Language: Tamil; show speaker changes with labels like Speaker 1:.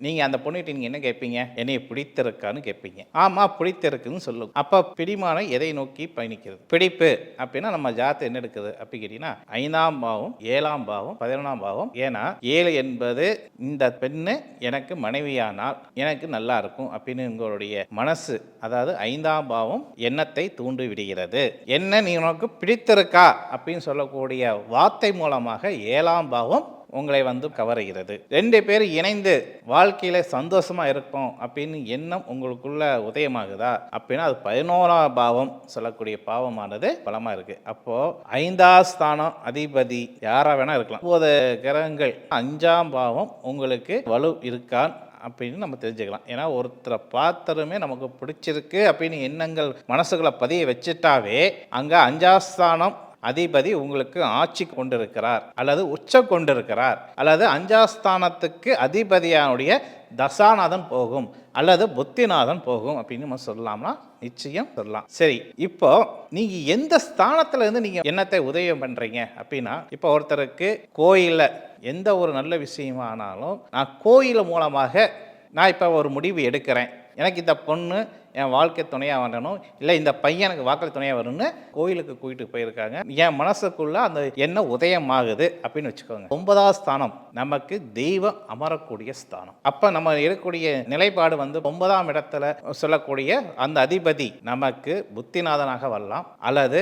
Speaker 1: நீங்க அந்த பொண்ணுகிட்ட நீங்க என்ன கேட்பீங்க? என்னைய பிடித்திருக்கான்னு கேட்பீங்க. ஆமா பிடித்திருக்குன்னு சொல்லும். அப்ப பிடிமானம் எதை நோக்கி பயணிக்கிறது? பிடிப்பு அப்படின்னா நம்ம ஜாதகம் என்ன எடுக்குது அப்படி கேட்டீங்கன்னா 5ஆம் பாவம், 7ஆம் பாவம், 11ஆம் பாவம். ஏன்னா 7 என்பது இந்த பெண்ணு எனக்கு மனைவியானால் எனக்கு நல்லா இருக்கும் அப்படின்னு உங்களுடைய மனசு, அதாவது 5ஆம் பாவம் எண்ணத்தை தூண்டி விடுகிறது. என்ன நீ உனக்கு பிடித்திருக்கா அப்படின்னு சொல்லக்கூடிய வார்த்தை மூலமாக 7ஆம் பாவம் உங்களை கவருகிறது. 2 பேர் இணைந்து வாழ்க்கையில சந்தோஷமா இருக்கும் அப்படின்னு எண்ணம் உங்களுக்குள்ள உதயமாகுதா அப்படின்னா அது 11ஆம் பாவம் சொல்லக்கூடிய பாவமானது பலமா இருக்கு. அப்போ 5ஆம் ஸ்தானம் அதிபதி யாரா வேணா இருக்கலாம். 9 கிரகங்கள் 5ஆம் பாவம் உங்களுக்கு வலு இருக்கான் அப்படின்னு நம்ம தெரிஞ்சுக்கலாம். ஏன்னா ஒருத்தரை பார்த்தருமே நமக்கு பிடிச்சிருக்கு அப்படின்னு எண்ணங்கள் மனசுக்குள்ள பதிய வச்சுட்டாவே அங்க 5ஆம் ஸ்தானம் அதிபதி உங்களுக்கு ஆட்சி கொண்டிருக்கிறார் அல்லது உச்சம் கொண்டிருக்கிறார் அல்லது 5ஆம் ஸ்தானத்துக்கு அதிபதியானுடைய தசாநாதன் போகும் அல்லது புத்திநாதன் போகும் அப்படின்னு நம்ம சொல்லலாம்னா நிச்சயம் சொல்லலாம். சரி, இப்போ நீங்க எந்த ஸ்தானத்துல இருந்து நீங்க எண்ணத்தை உதயம் பண்றீங்க அப்படின்னா, இப்போ ஒருத்தருக்கு கோயில்ல எந்த ஒரு நல்ல விஷயமானாலும் நான் கோயில் மூலமாக நான் இப்போ ஒரு முடிவு எடுக்கிறேன், எனக்கு இந்த பொண்ணு என் வாழ்க்கை துணையாக வரணும், இல்லை இந்த பையன் எனக்கு வாழ்க்கை துணையாக வரணும்னு கோயிலுக்கு கூட்டிட்டு போயிருக்காங்க. என் மனசுக்குள்ள அந்த எண்ணம் உதயமாகுது அப்படின்னு வச்சுக்கோங்க. 9ஆம் ஸ்தானம் நமக்கு தெய்வம் அமரக்கூடிய ஸ்தானம். அப்போ நம்ம இருக்கக்கூடிய நிலைப்பாடு 9ஆம் இடத்துல சொல்லக்கூடிய அந்த அதிபதி நமக்கு புத்திநாதனாக வரலாம் அல்லது